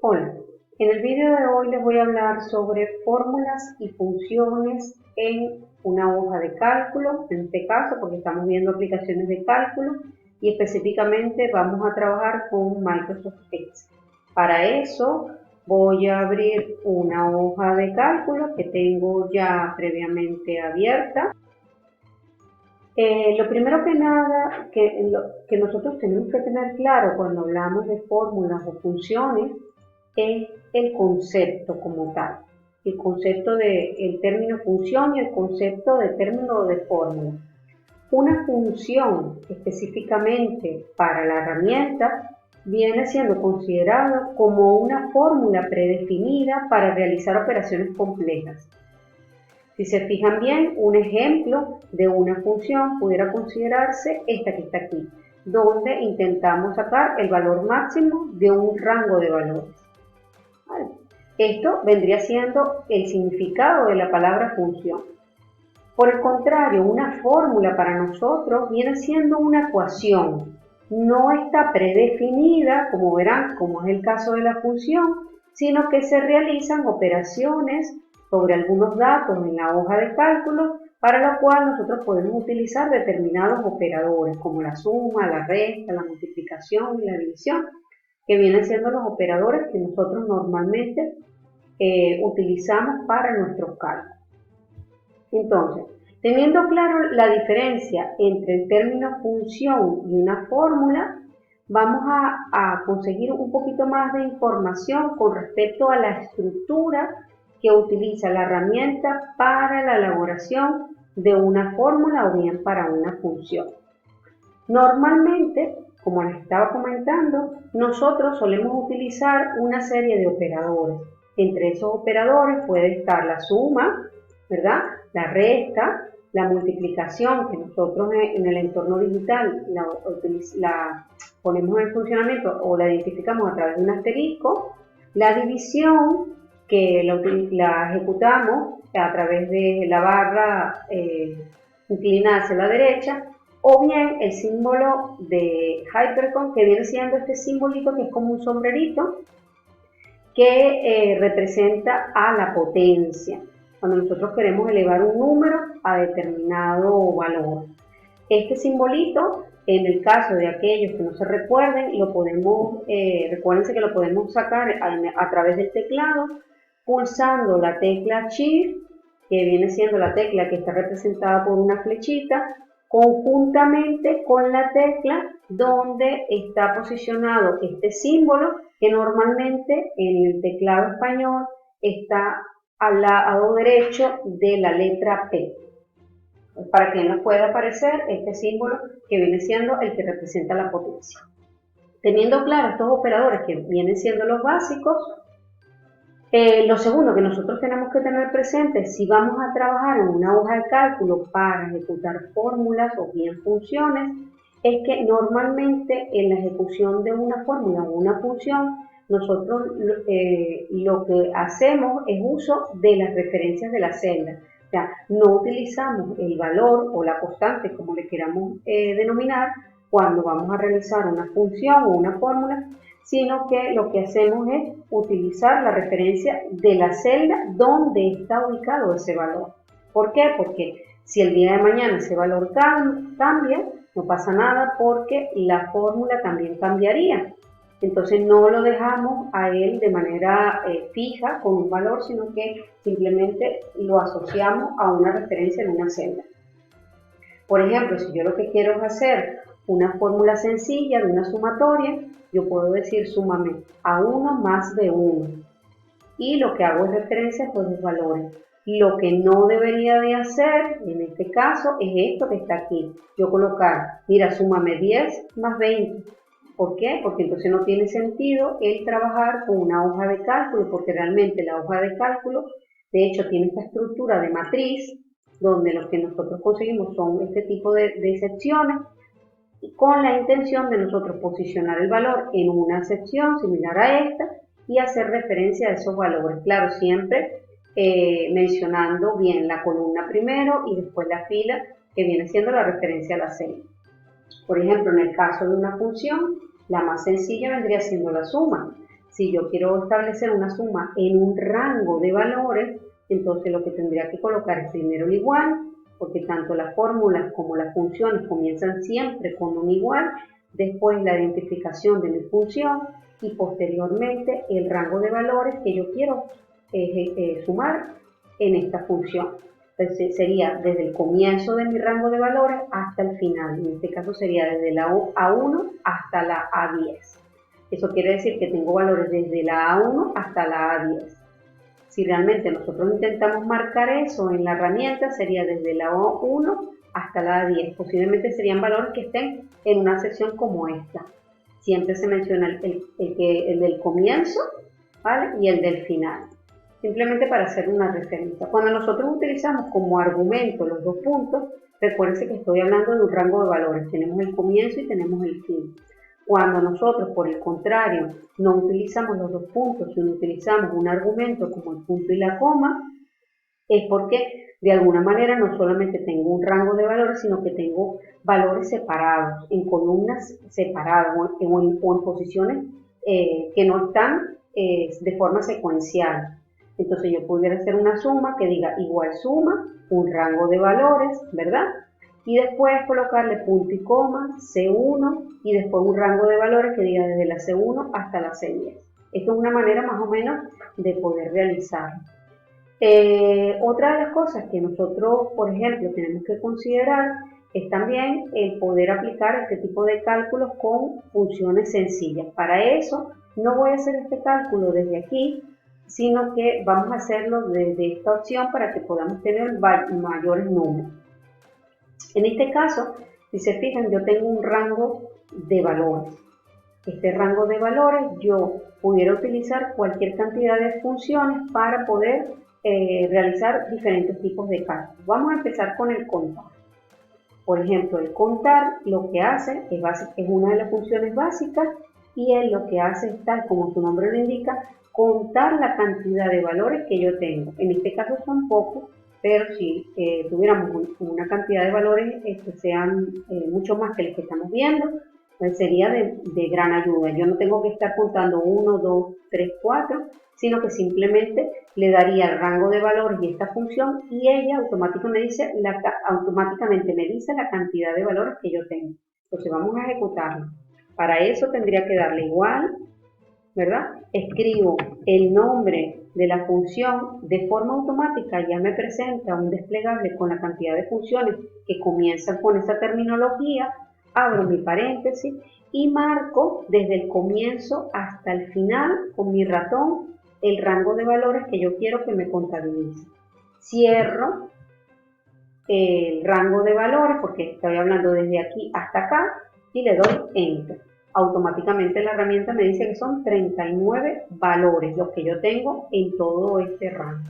Hola, en el vídeo de hoy les voy a hablar sobre fórmulas y funciones en una hoja de cálculo, en este caso porque estamos viendo aplicaciones de cálculo y específicamente vamos a trabajar con Microsoft Excel. Para eso voy a abrir una hoja de cálculo que tengo ya previamente abierta. Lo primero que nada que nosotros tenemos que tener claro cuando hablamos de fórmulas o funciones es el concepto como tal, el concepto del término función y el concepto de término de fórmula. Una función específicamente para la herramienta viene siendo considerado como una fórmula predefinida para realizar operaciones complejas. Si se fijan bien, un ejemplo de una función pudiera considerarse esta que está aquí, donde intentamos sacar el valor máximo de un rango de valores. ¿Vale? Esto vendría siendo el significado de la palabra función. Por el contrario, una fórmula para nosotros viene siendo una ecuación. No está predefinida, como verán, como es el caso de la función, sino que se realizan operaciones sobre algunos datos en la hoja de cálculo, para lo cual nosotros podemos utilizar determinados operadores, como la suma, la resta, la multiplicación y la división, que vienen siendo los operadores que nosotros normalmente utilizamos para nuestros cálculos. Entonces, teniendo claro la diferencia entre el término función y una fórmula, vamos a conseguir un poquito más de información con respecto a la estructura que utiliza la herramienta para la elaboración de una fórmula o bien para una función. Normalmente, como les estaba comentando, nosotros solemos utilizar una serie de operadores. Entre esos operadores puede estar la suma, ¿verdad? La resta, la multiplicación, que nosotros en el entorno digital la ponemos en funcionamiento o la identificamos a través de un asterisco, la división, que la ejecutamos a través de la barra inclinada hacia la derecha, o bien el símbolo de Hypercon, que viene siendo este simbolito que es como un sombrerito que representa a la potencia, cuando nosotros queremos elevar un número a determinado valor. Este simbolito, en el caso de aquellos que no se recuerden, recuérdense que lo podemos sacar a través del teclado, pulsando la tecla Shift, que viene siendo la tecla que está representada por una flechita, conjuntamente con la tecla donde está posicionado este símbolo, que normalmente en el teclado español está al lado derecho de la letra P, para que nos pueda aparecer este símbolo que viene siendo el que representa la potencia. Teniendo claro estos operadores que vienen siendo los básicos, lo segundo que nosotros tenemos que tener presente si vamos a trabajar en una hoja de cálculo para ejecutar fórmulas o bien funciones, es que normalmente en la ejecución de una fórmula o una función, nosotros lo que hacemos es uso de las referencias de la celda. O sea, no utilizamos el valor o la constante, como le queramos denominar, cuando vamos a realizar una función o una fórmula, sino que lo que hacemos es utilizar la referencia de la celda donde está ubicado ese valor. ¿Por qué? Porque si el día de mañana ese valor cambia, no pasa nada porque la fórmula también cambiaría. Entonces no lo dejamos a él de manera fija con un valor, sino que simplemente lo asociamos a una referencia en una celda. Por ejemplo, si yo lo que quiero es hacer una fórmula sencilla de una sumatoria, yo puedo decir súmame A1 más B1. Y lo que hago es referencia a los valores. Lo que no debería de hacer, en este caso, es esto que está aquí. Yo colocar, mira, súmame 10 más 20. ¿Por qué? Porque entonces no tiene sentido el trabajar con una hoja de cálculo, porque realmente la hoja de cálculo, de hecho, tiene esta estructura de matriz, donde lo que nosotros conseguimos son este tipo de secciones, con la intención de nosotros posicionar el valor en una sección similar a esta y hacer referencia a esos valores. Claro, siempre mencionando bien la columna primero y después la fila, que viene siendo la referencia a la celda. Por ejemplo, en el caso de una función, la más sencilla vendría siendo la suma. Si yo quiero establecer una suma en un rango de valores, entonces lo que tendría que colocar es primero el igual, porque tanto las fórmulas como las funciones comienzan siempre con un igual, después la identificación de mi función y posteriormente el rango de valores que yo quiero sumar en esta función. Entonces sería desde el comienzo de mi rango de valores hasta el final. En este caso sería desde la A1 hasta la A10. Eso quiere decir que tengo valores desde la A1 hasta la A10. Si realmente nosotros intentamos marcar eso en la herramienta, sería desde la A1 hasta la A10. Posiblemente serían valores que estén en una sección como esta. Siempre se menciona el del comienzo, ¿vale? Y el del final. Simplemente para hacer una referencia. Cuando nosotros utilizamos como argumento los dos puntos, recuérdense que estoy hablando de un rango de valores. Tenemos el comienzo y tenemos el fin. Cuando nosotros, por el contrario, no utilizamos los dos puntos, sino utilizamos un argumento como el punto y la coma, es porque de alguna manera no solamente tengo un rango de valores, sino que tengo valores separados, en columnas separadas o en posiciones que no están de forma secuencial. Entonces yo pudiera hacer una suma que diga igual suma, un rango de valores, ¿verdad? Y después colocarle punto y coma, C1, y después un rango de valores que diga desde la C1 hasta la C10. Esto es una manera más o menos de poder realizarlo. Otra de las cosas que nosotros, por ejemplo, tenemos que considerar es también el poder aplicar este tipo de cálculos con funciones sencillas. Para eso no voy a hacer este cálculo desde aquí, sino que vamos a hacerlo desde esta opción para que podamos tener mayores números. En este caso, si se fijan, yo tengo un rango de valores. Este rango de valores yo pudiera utilizar cualquier cantidad de funciones para poder realizar diferentes tipos de cálculos. Vamos a empezar con el contar. Por ejemplo, el contar lo que hace es una de las funciones básicas y él lo que hace es, tal como su nombre lo indica, contar la cantidad de valores que yo tengo. En este caso son pocos, pero si tuviéramos una cantidad de valores que sean mucho más que los que estamos viendo, pues sería de gran ayuda. Yo no tengo que estar contando 1, 2, 3, 4, sino que simplemente le daría el rango de valores y esta función y ella automáticamente me dice la cantidad de valores que yo tengo. Entonces vamos a ejecutarlo. Para eso tendría que darle igual, ¿verdad? Escribo el nombre de la función, de forma automática ya me presenta un desplegable con la cantidad de funciones que comienzan con esa terminología, abro mi paréntesis y marco desde el comienzo hasta el final con mi ratón el rango de valores que yo quiero que me contabilice. Cierro el rango de valores porque estoy hablando desde aquí hasta acá y le doy Enter. Automáticamente la herramienta me dice que son 39 valores los que yo tengo en todo este rango.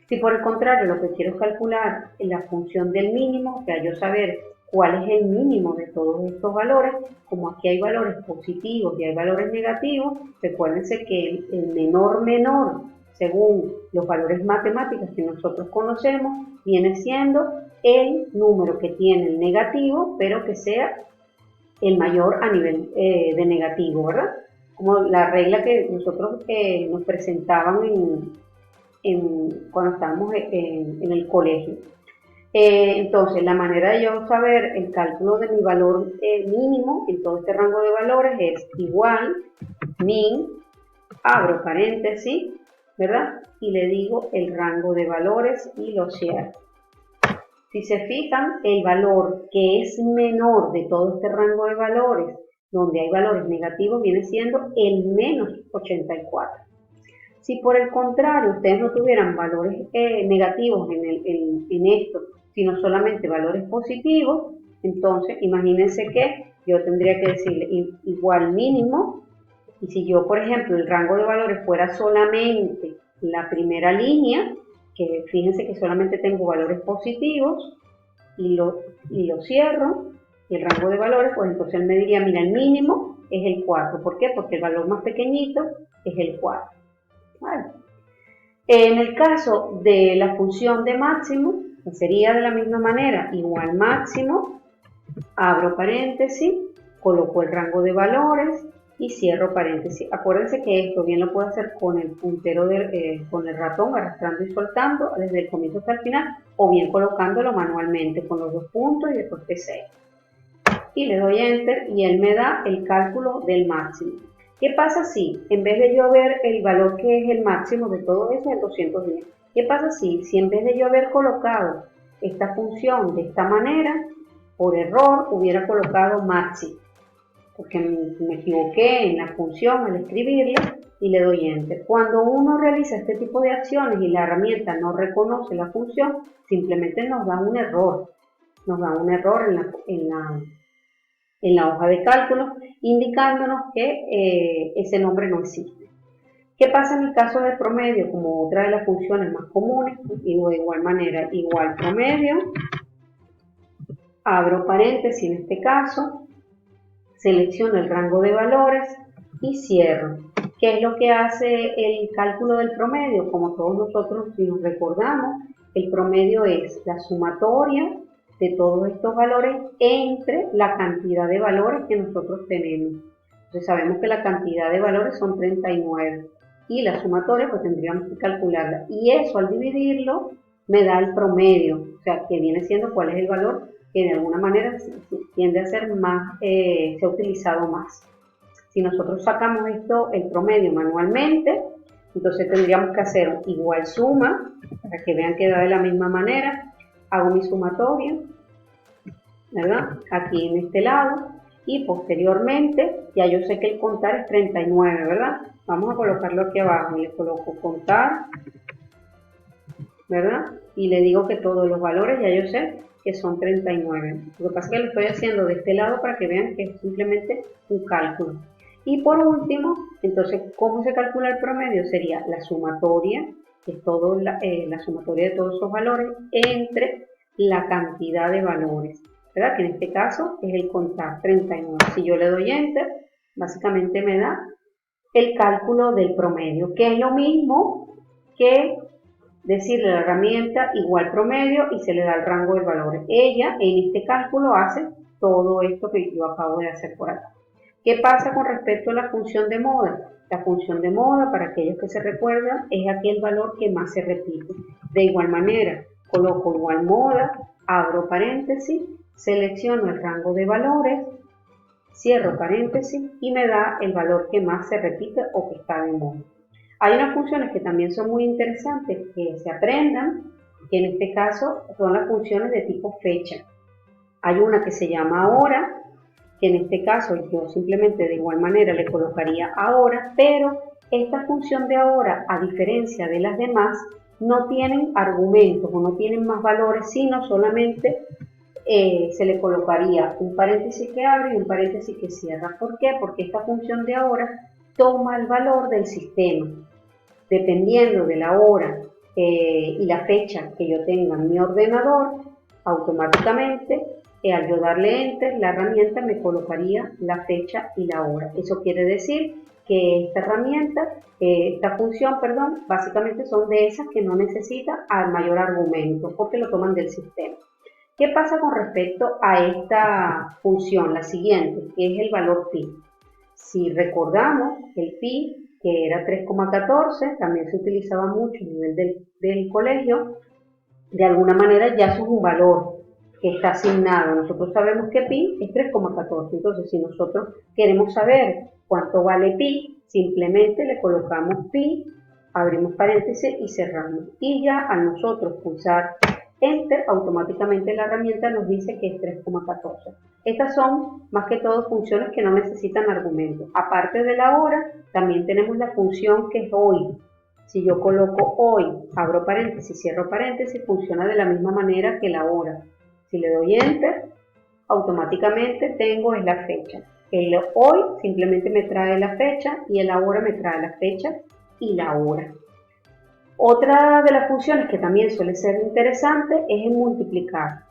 Si por el contrario lo que quiero es calcular la función del mínimo, o sea, yo saber cuál es el mínimo de todos estos valores, como aquí hay valores positivos y hay valores negativos, recuérdense que el menor, según los valores matemáticos que nosotros conocemos, viene siendo el número que tiene el negativo, pero que sea el mayor a nivel de negativo, ¿verdad? Como la regla que nosotros nos presentaban cuando estábamos en el colegio. Entonces, la manera de yo saber el cálculo de mi valor mínimo en todo este rango de valores es igual, min, abro paréntesis, ¿verdad? Y le digo el rango de valores y lo cierro. Si se fijan, el valor que es menor de todo este rango de valores, donde hay valores negativos, viene siendo el menos 84. Si por el contrario ustedes no tuvieran valores negativos en esto, sino solamente valores positivos, entonces imagínense que yo tendría que decirle igual mínimo, y si yo, por ejemplo, el rango de valores fuera solamente la primera línea, que fíjense que solamente tengo valores positivos, y lo cierro, y el rango de valores, pues entonces él me diría, mira, el mínimo es el 4. ¿Por qué? Porque el valor más pequeñito es el 4. ¿Vale? En el caso de la función de máximo, sería de la misma manera, igual máximo, abro paréntesis, coloco el rango de valores, y cierro paréntesis. Acuérdense que esto bien lo puedo hacer con el puntero, con el ratón, arrastrando y soltando desde el comienzo hasta el final, o bien colocándolo manualmente con los dos puntos y después P6. Y le doy Enter y él me da el cálculo del máximo. ¿Qué pasa si, en vez de yo ver el valor que es el máximo de todo eso, el 210, qué pasa si en vez de yo haber colocado esta función de esta manera, por error hubiera colocado máximo? Porque me equivoqué en la función al escribirla y le doy Enter. Cuando uno realiza este tipo de acciones y la herramienta no reconoce la función, simplemente nos da un error. Nos da un error en la hoja de cálculo, indicándonos que ese nombre no existe. ¿Qué pasa en el caso del promedio? Como otra de las funciones más comunes, digo de igual manera, igual promedio, abro paréntesis en este caso, selecciono el rango de valores y cierro. ¿Qué es lo que hace el cálculo del promedio? Como todos nosotros, si nos recordamos, el promedio es la sumatoria de todos estos valores entre la cantidad de valores que nosotros tenemos. Entonces sabemos que la cantidad de valores son 39 y la sumatoria pues tendríamos que calcularla, y eso al dividirlo me da el promedio, o sea que viene siendo cuál es el valor que de alguna manera tiende a ser más, se ha utilizado más. Si nosotros sacamos esto, el promedio manualmente, entonces tendríamos que hacer igual suma, para que vean que da de la misma manera. Hago mi sumatoria, ¿verdad? Aquí en este lado, y posteriormente, ya yo sé que el contar es 39, ¿verdad? Vamos a colocarlo aquí abajo, y le coloco contar, ¿verdad? Y le digo que todos los valores ya yo sé que son 39. Lo que pasa es que lo estoy haciendo de este lado para que vean que es simplemente un cálculo. Y por último, entonces, ¿cómo se calcula el promedio? Sería la sumatoria, que es la sumatoria de todos esos valores, entre la cantidad de valores, ¿verdad? Que en este caso es el contar 39. Si yo le doy Enter, básicamente me da el cálculo del promedio, que es lo mismo que decirle a la herramienta igual promedio y se le da el rango de valores. Ella en este cálculo hace todo esto que yo acabo de hacer por acá. ¿Qué pasa con respecto a la función de moda? La función de moda, para aquellos que se recuerdan, es aquel valor que más se repite. De igual manera, coloco igual moda, abro paréntesis, selecciono el rango de valores, cierro paréntesis y me da el valor que más se repite o que está de moda. Hay unas funciones que también son muy interesantes que se aprendan, que en este caso son las funciones de tipo fecha. Hay una que se llama hora, que en este caso yo simplemente de igual manera le colocaría ahora, pero esta función de ahora, a diferencia de las demás, no tienen argumentos o no tienen más valores, sino solamente se le colocaría un paréntesis que abre y un paréntesis que cierra. ¿Por qué? Porque esta función de ahora toma el valor del sistema. Dependiendo de la hora y la fecha que yo tenga en mi ordenador, automáticamente al yo darle Enter, la herramienta me colocaría la fecha y la hora. Eso quiere decir que esta herramienta, esta función, perdón, básicamente son de esas que no necesita al mayor argumento, porque lo toman del sistema. ¿Qué pasa con respecto a esta función? La siguiente, que es el valor pi. Si recordamos, el pi, que era 3,14, también se utilizaba mucho a nivel del colegio, de alguna manera ya eso es un valor que está asignado. Nosotros sabemos que pi es 3,14, entonces si nosotros queremos saber cuánto vale pi, simplemente le colocamos pi, abrimos paréntesis y cerramos. Y ya al nosotros pulsar Enter, automáticamente la herramienta nos dice que es 3,14. Estas son más que todo funciones que no necesitan argumentos. Aparte de la hora, también tenemos la función que es hoy. Si yo coloco hoy, abro paréntesis, cierro paréntesis, funciona de la misma manera que la hora. Si le doy Enter, automáticamente tengo es la fecha. El hoy simplemente me trae la fecha y el ahora me trae la fecha y la hora. Otra de las funciones que también suele ser interesante es el multiplicar.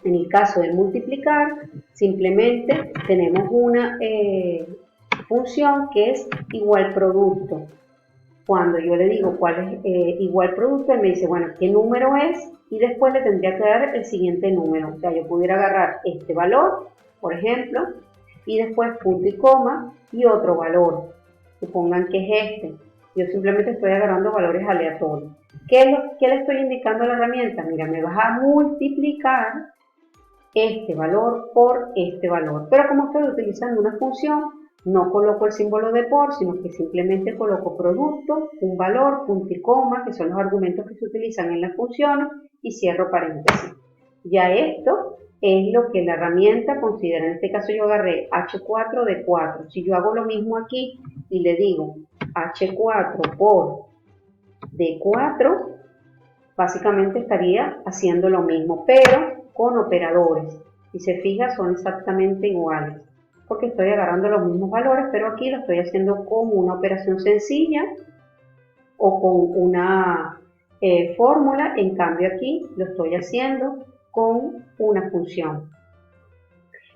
En el caso de multiplicar, simplemente tenemos una función que es igual producto. Cuando yo le digo cuál es igual producto, él me dice, bueno, ¿qué número es? Y después le tendría que dar el siguiente número. O sea, yo pudiera agarrar este valor, por ejemplo, y después punto y coma y otro valor. Supongan que es este. Yo simplemente estoy agarrando valores aleatorios. ¿Qué le estoy indicando a la herramienta? Mira, me vas a multiplicar este valor por este valor. Pero como estoy utilizando una función, no coloco el símbolo de por, sino que simplemente coloco producto, un valor, punto y coma, que son los argumentos que se utilizan en las funciones, y cierro paréntesis. Ya esto es lo que la herramienta considera. En este caso yo agarré H4 de 4. Si yo hago lo mismo aquí y le digo H4 por D4, básicamente estaría haciendo lo mismo, pero con operadores. Si se fija, son exactamente iguales, porque estoy agarrando los mismos valores, pero aquí lo estoy haciendo con una operación sencilla o con una fórmula. En cambio aquí lo estoy haciendo con una función.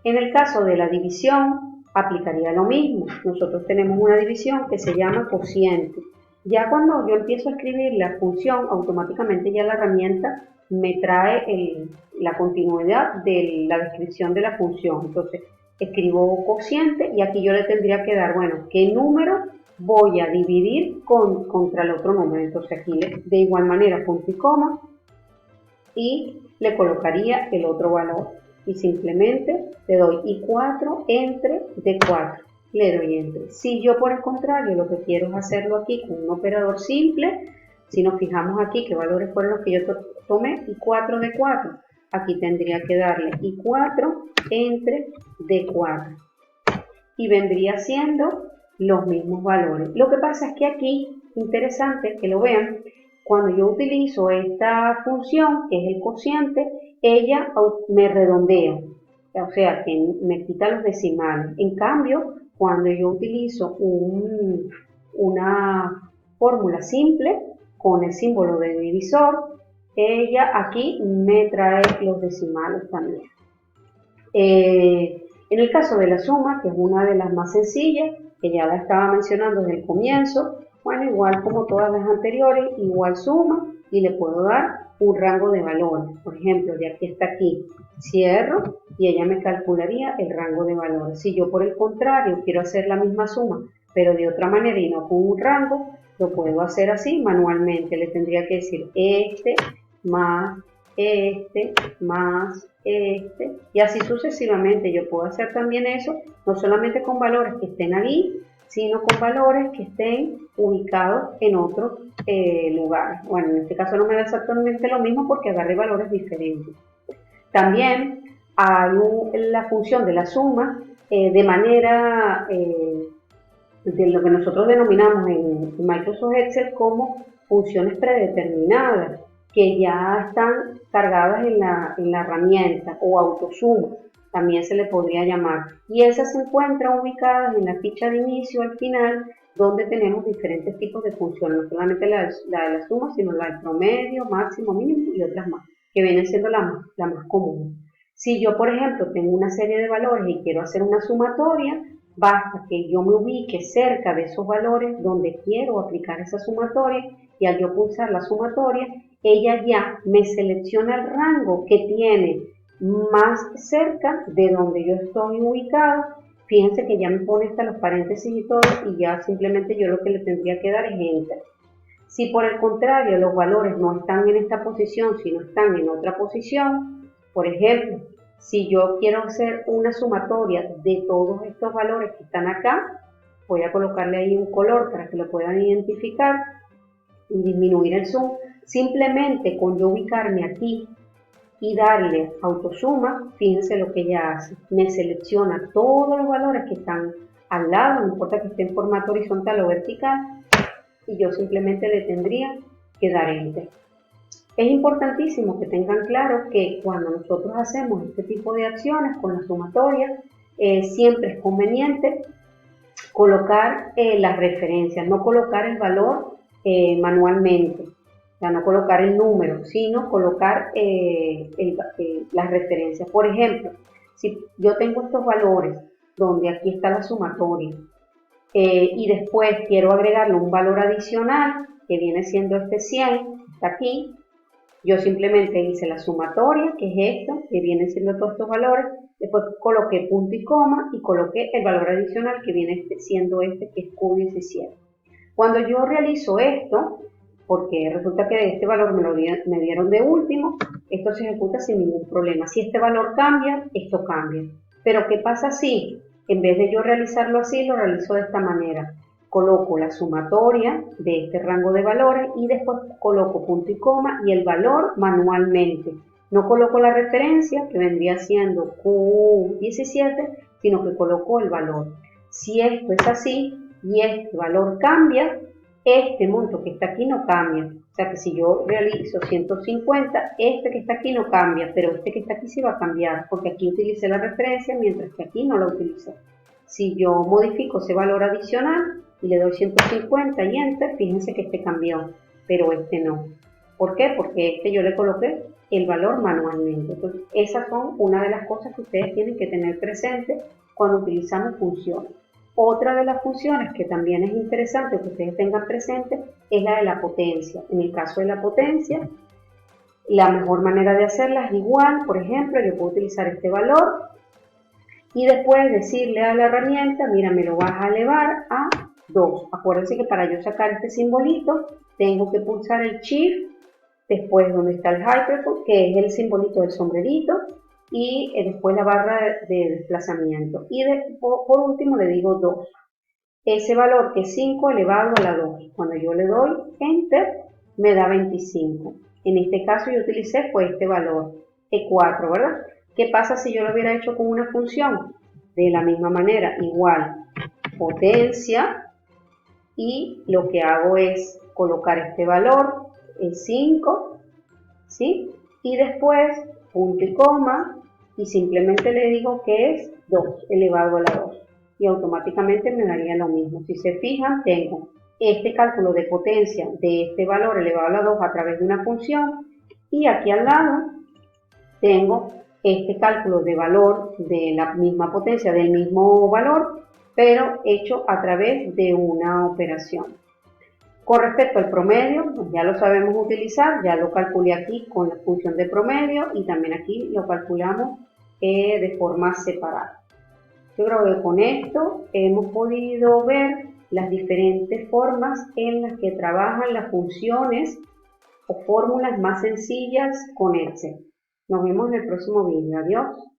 En el caso de la división, aplicaría lo mismo. Nosotros tenemos una división que se llama cociente. Ya cuando yo empiezo a escribir la función, automáticamente ya la herramienta me trae la continuidad de la descripción de la función. Entonces, escribo cociente y aquí yo le tendría que dar, bueno, ¿qué número voy a dividir contra el otro número? Entonces aquí de igual manera punto y coma y le colocaría el otro valor. Y simplemente le doy I4 entre D4. Le doy entre. Si yo por el contrario lo que quiero es hacerlo aquí con un operador simple, si nos fijamos aquí qué valores fueron los que yo tomé, I4 de 4, aquí tendría que darle I4 entre D4 y vendría siendo los mismos valores. Lo que pasa es que aquí, interesante que lo vean, cuando yo utilizo esta función, que es el cociente, ella me redondea, o sea, que me quita los decimales. En cambio, cuando yo utilizo una fórmula simple con el símbolo de divisor, ella aquí me trae los decimales también. En el caso de la suma, que es una de las más sencillas, que ya la estaba mencionando desde el comienzo, bueno, igual como todas las anteriores, igual suma y le puedo dar un rango de valores. Por ejemplo, de aquí hasta aquí, cierro y ella me calcularía el rango de valores. Si yo por el contrario quiero hacer la misma suma, pero de otra manera y no con un rango, lo puedo hacer así manualmente. Le tendría que decir este más este más este y así sucesivamente. Yo puedo hacer también eso, no solamente con valores que estén ahí, sino con valores que estén ubicados en otros lugares. Bueno, en este caso no me da exactamente lo mismo porque agarré valores diferentes. También hay la función de la suma de manera de lo que nosotros denominamos en Microsoft Excel como funciones predeterminadas, que ya están cargadas en la herramienta, o autosuma, también se le podría llamar. Y esas se encuentran ubicadas en la ficha de inicio al final, donde tenemos diferentes tipos de funciones, no solamente la de la suma, sino la del promedio, máximo, mínimo y otras más, que vienen siendo la más común. Si yo, por ejemplo, tengo una serie de valores y quiero hacer una sumatoria, basta que yo me ubique cerca de esos valores donde quiero aplicar esa sumatoria y al yo pulsar la sumatoria, ella ya me selecciona el rango que tiene más cerca de donde yo estoy ubicado. Fíjense que ya me pone hasta los paréntesis y todo y ya simplemente yo lo que le tendría que dar es Enter. Si por el contrario los valores no están en esta posición, sino están en otra posición, por ejemplo, si yo quiero hacer una sumatoria de todos estos valores que están acá, voy a colocarle ahí un color para que lo puedan identificar y disminuir el zoom. Simplemente con yo ubicarme aquí y darle autosuma, fíjense lo que ella hace. Me selecciona todos los valores que están al lado, no importa que esté en formato horizontal o vertical, y yo simplemente le tendría que dar Enter. Es importantísimo que tengan claro que cuando nosotros hacemos este tipo de acciones con la sumatoria, siempre es conveniente colocar las referencias, no colocar el valor manualmente, o sea, no colocar el número, sino colocar las referencias. Por ejemplo, si yo tengo estos valores donde aquí está la sumatoria y después quiero agregarle un valor adicional que viene siendo este 100, está aquí, yo simplemente hice la sumatoria, que es esto, que viene siendo todos estos valores, Después coloqué punto y coma y coloqué el valor adicional que viene siendo este, que es Q17. Cuando yo realizo esto, porque resulta que este valor me dieron de último, esto se ejecuta sin ningún problema. Si este valor cambia, esto cambia. Pero ¿qué pasa si en vez de yo realizarlo así, lo realizo de esta manera? Coloco la sumatoria de este rango de valores y después coloco punto y coma y el valor manualmente. No coloco la referencia, que vendría siendo Q17, sino que coloco el valor. Si esto es así y este valor cambia, este monto que está aquí no cambia. O sea que si yo realizo 150, este que está aquí no cambia, pero este que está aquí sí va a cambiar, porque aquí utilicé la referencia, mientras que aquí no la utilicé. Si yo modifico ese valor adicional y le doy 150 y Enter, fíjense que este cambió, pero este no. ¿Por qué? Porque este yo le coloqué el valor manualmente. Entonces, esas son una de las cosas que ustedes tienen que tener presente cuando utilizamos funciones. Otra de las funciones que también es interesante que ustedes tengan presente es la de la potencia. En el caso de la potencia, la mejor manera de hacerla es igual. Por ejemplo, yo puedo utilizar este valor y después decirle a la herramienta, mira, me lo vas a elevar a 2. Acuérdense que para yo sacar este simbolito, tengo que pulsar el Shift, después donde está el Hypercube, que es el simbolito del sombrerito, y después la barra de desplazamiento. Y por último le digo 2. Ese valor que es 5 elevado a la 2. Cuando yo le doy Enter, me da 25. En este caso yo utilicé pues este valor, E4, ¿verdad? ¿Qué pasa si yo lo hubiera hecho con una función? De la misma manera, igual, potencia, y lo que hago es colocar este valor, el 5, ¿sí? Y después punto y coma, y simplemente le digo que es 2 elevado a la 2. Y automáticamente me daría lo mismo. Si se fijan, tengo este cálculo de potencia de este valor elevado a la 2 a través de una función, y aquí al lado tengo este cálculo de valor de la misma potencia, del mismo valor, pero hecho a través de una operación. Con respecto al promedio, pues ya lo sabemos utilizar, ya lo calculé aquí con la función de promedio y también aquí lo calculamos de forma separada. Yo creo que con esto hemos podido ver las diferentes formas en las que trabajan las funciones o fórmulas más sencillas con Excel. Nos vemos en el próximo vídeo. Adiós.